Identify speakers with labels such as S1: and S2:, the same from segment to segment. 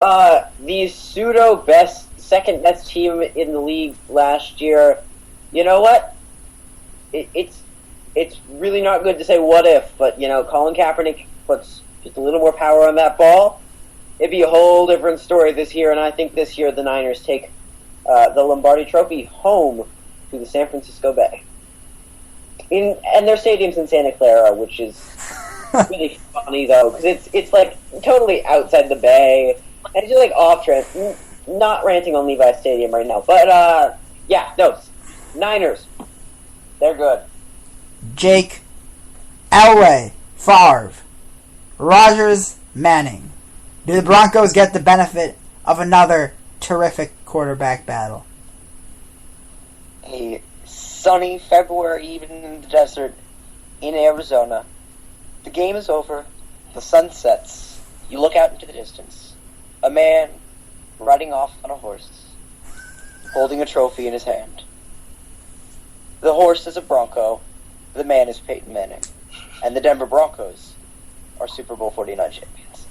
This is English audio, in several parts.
S1: The second best team in the league last year. You know what? It's really not good to say what if, but Colin Kaepernick puts just a little more power on that ball. It'd be a whole different story this year, and I think this year the Niners take the Lombardi Trophy home to the San Francisco Bay. And their stadium's in Santa Clara, which is really funny though, because it's like totally outside the Bay, and it's just like off trend. Not ranting on Levi's Stadium right now, but Niners, they're good.
S2: Jake, Elway, Favre, Rodgers, Manning. Do the Broncos get the benefit of another terrific quarterback battle?
S3: A sunny February evening in the desert in Arizona. The game is over. The sun sets. You look out into the distance. A man riding off on a horse, holding a trophy in his hand. The horse is a Bronco. The man is Peyton Manning. And the Denver Broncos are Super Bowl 49 champions.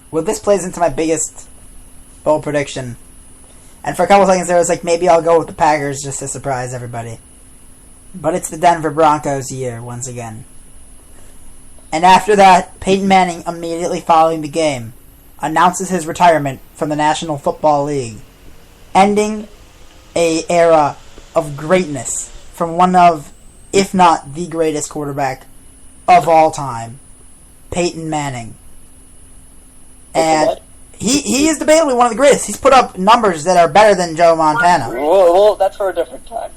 S2: Well, this plays into my biggest bold prediction. And for a couple seconds there, I was like, maybe I'll go with the Packers just to surprise everybody. But it's the Denver Broncos year once again. And after that, Peyton Manning, immediately following the game, announces his retirement from the National Football League, ending an era of greatness from one of, if not the greatest quarterback of all time, Peyton Manning. And he is debatably one of the greatest. He's put up numbers that are better than Joe Montana.
S3: Well, that's for a different time.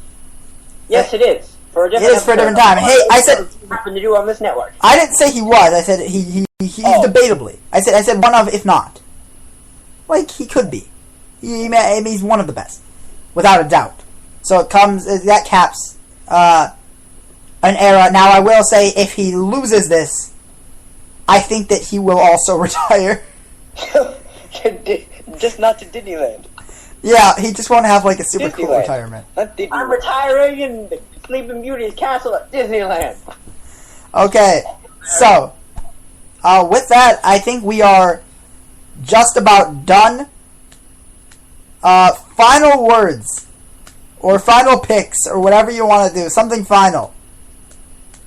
S1: Yes, it is.
S2: It is for a different time. Hey, I said
S1: happened to do on this network.
S2: I didn't say he was. I said he's debatably. I said one of, if not. Like, he could be. He's one of the best, without a doubt. So that caps an era. Now, I will say, if he loses this, I think that he will also retire.
S3: Just not to Disneyland.
S2: Yeah, he just won't have like a super cool retirement.
S1: I'm retiring in Sleeping Beauty's castle at Disneyland.
S2: Okay, so with that, I think we are just about done. Final words, or final picks, or whatever you want to do. Something final.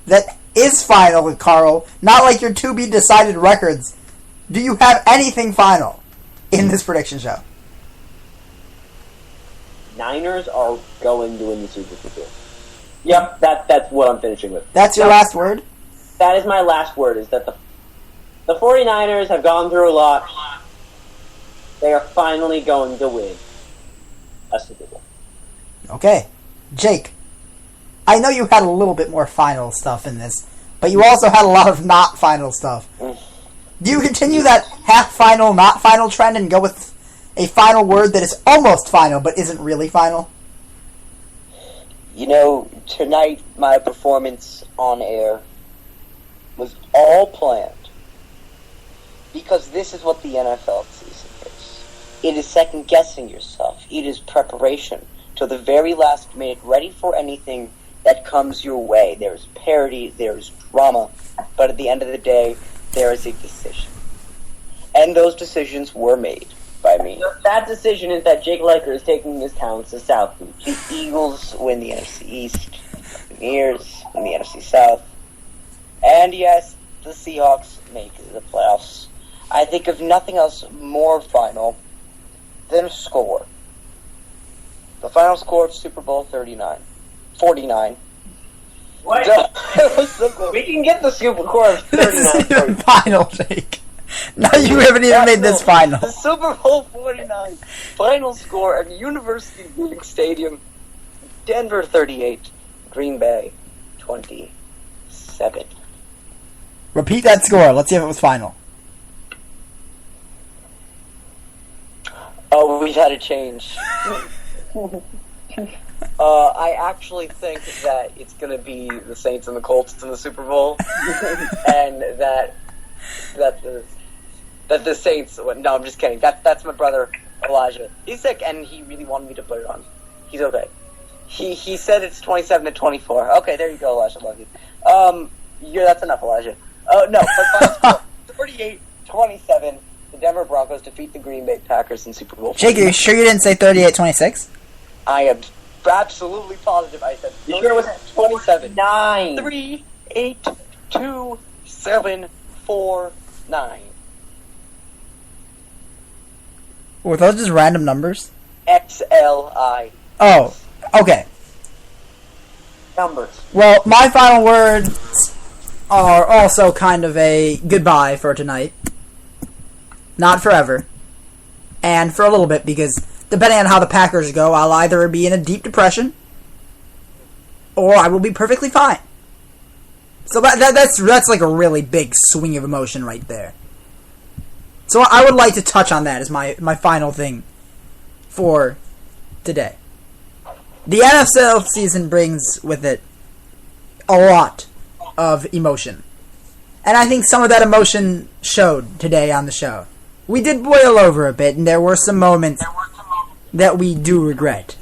S2: That is final, Carl. Not like your to-be-decided records. Do you have anything final in this prediction show?
S1: Niners are going to win the Super Bowl. Yep, that's what I'm finishing with.
S2: That's your last word?
S1: That is my last word, is that the 49ers have gone through a lot. They are finally going to win a Super Bowl.
S2: Okay. Jake, I know you had a little bit more final stuff in this, but you also had a lot of not final stuff. Do you continue that half-final, not final trend and go with a final word that is almost final but isn't really final?
S3: Tonight my performance on air was all planned. Because this is what the NFL season is. It is second-guessing yourself. It is preparation to the very last minute, ready for anything that comes your way. There is parody, there is drama, but at the end of the day, there is a decision. And those decisions were made by me.
S1: That decision is that Jake Liker is taking his talents to South Beach.
S3: The Eagles win the NFC East, the Buccaneers win the NFC South, and yes, the Seahawks make the playoffs. I think of nothing else more final than a score. The final score of Super Bowl 49.
S1: What? We can get the Super Bowl of 39.
S2: This is even final, Jake. No, you haven't even made this final.
S3: The Super Bowl 49 final score at University Building Stadium. Denver 38, Green Bay 27.
S2: Repeat that score. Let's see if it was final.
S3: Oh, we've had a change. I actually think that it's going to be the Saints and the Colts in the Super Bowl, and that the Saints. No, I'm just kidding. That's my brother Elijah. He's sick, and he really wanted me to put it on. He's okay. He said it's 27-24. Okay, there you go, Elijah. Love you. That's enough, Elijah. No, but final score 38-27. The Denver Broncos defeat the Green Bay Packers in Super Bowl.
S2: Jake, are you sure you didn't say 38-26?
S3: I am absolutely positive I said
S1: You sure it was
S3: 27.
S1: 9?
S3: 3, 8, 2, 7, 4, 9.
S2: Were those just random numbers?
S3: XLI.
S2: Oh, okay.
S1: Numbers.
S2: Well, my final words are also kind of a goodbye for tonight. Not forever. And for a little bit, because depending on how the Packers go, I'll either be in a deep depression, or I will be perfectly fine. So that's like a really big swing of emotion right there. So I would like to touch on that as my final thing for today. The NFL season brings with it a lot of emotion. And I think some of that emotion showed today on the show. We did boil over a bit, and there were some moments that we do regret.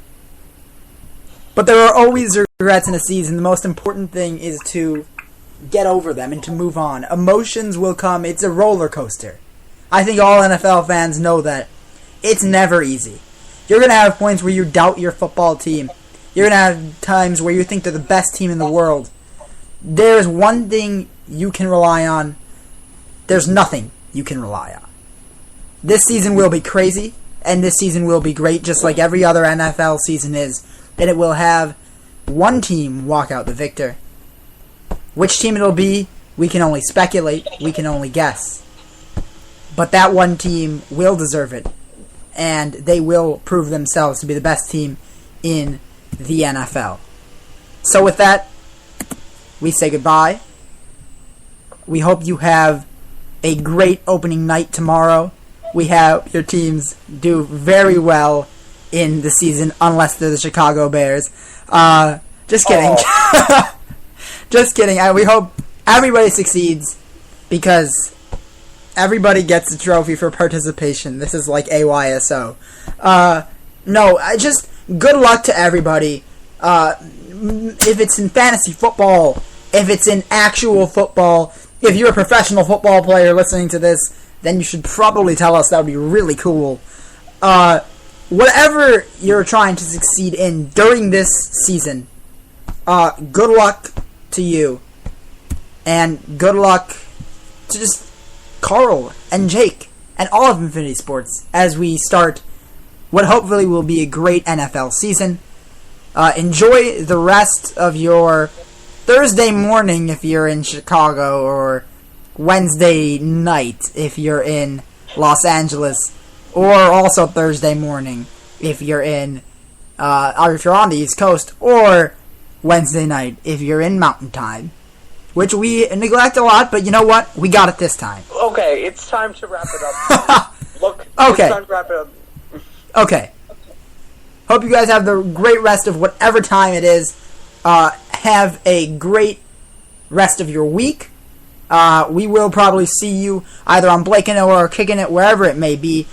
S2: But there are always regrets in a season. The most important thing is to get over them and to move on. Emotions will come. It's a roller coaster. I think all NFL fans know that. It's never easy. You're going to have points where you doubt your football team. You're going to have times where you think they're the best team in the world. There's one thing you can rely on. There's nothing you can rely on. This season will be crazy, and this season will be great, just like every other NFL season is. And it will have one team walk out the victor. Which team it'll be, we can only speculate, we can only guess. But that one team will deserve it, and they will prove themselves to be the best team in the NFL. So with that, we say goodbye. We hope you have a great opening night tomorrow. We have your teams do very well in the season, unless they're the Chicago Bears. Just kidding. Just kidding. We hope everybody succeeds, because everybody gets a trophy for participation. This is like AYSO. Just good luck to everybody. If it's in fantasy football, if it's in actual football, if you're a professional football player listening to this, then you should probably tell us. That would be really cool. Whatever you're trying to succeed in during this season, good luck to you. And good luck to just Carl and Jake and all of Infinity Sports as we start what hopefully will be a great NFL season. Enjoy the rest of your Thursday morning if you're in Chicago, or Wednesday night if you're in Los Angeles, or also Thursday morning if you're in, or if you're on the East Coast, or Wednesday night if you're in Mountain Time, which we neglect a lot, but you know what? We got it this time.
S3: Okay, it's time to wrap it up. Look,
S2: okay.
S3: It's time to wrap it up.
S2: Okay. Hope you guys have the great rest of whatever time it is. Have a great rest of your week. We will probably see you either on Blaking It or Kicking It, wherever it may be.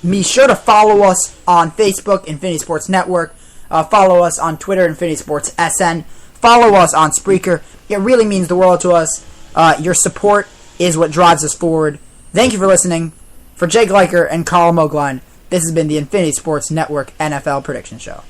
S2: Be sure to follow us on Facebook, Infinity Sports Network. Follow us on Twitter, Infinity Sports SN. Follow us on Spreaker. It really means the world to us. Your support is what drives us forward. Thank you for listening. For Jake Leiker and Carl Mogline, this has been the Infinity Sports Network NFL Prediction Show.